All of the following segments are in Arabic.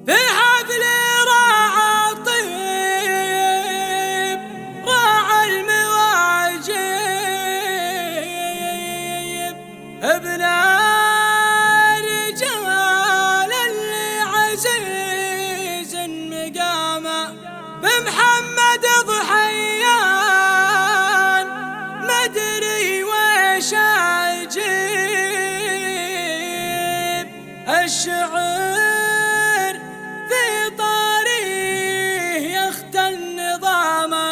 في حفل راعى الطيب راعى المواجب ابن الرجال اللي عزيز مقامه بمحمد ضحيان مدري وش اجيب الشعر في طاريه يختل نظامه.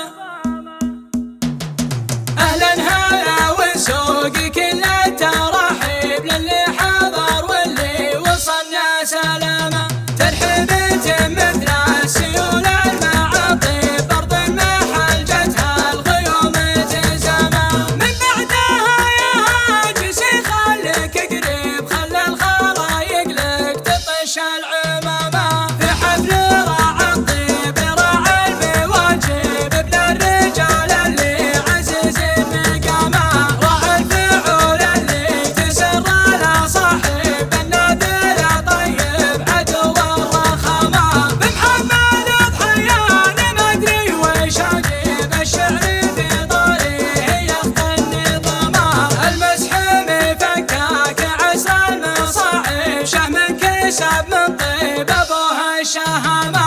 اهلا هلا وسوق كل الترحيب للي حضر واللي وصلنا سلامه. ترحيبة مثل السيول المعاطيب برض المحل جتها الغيوم التزامه. من بعدها يا هاجسي خليك قريب خلى الخلايق لك تطش العمامه. في حفل راعى الطيب راعى المواجب ابن الرجال اللي عزيز مقامه. راعى الفعول اللي تسر له صاحب النادر طيب عدو الرخامه. بمحمد ضحيان مدري وش اجيب الشعر في طاريه يختل نظامه. المسح مفكاك عسى المصاعب شهم كسب من طيب ابوها الشهامه.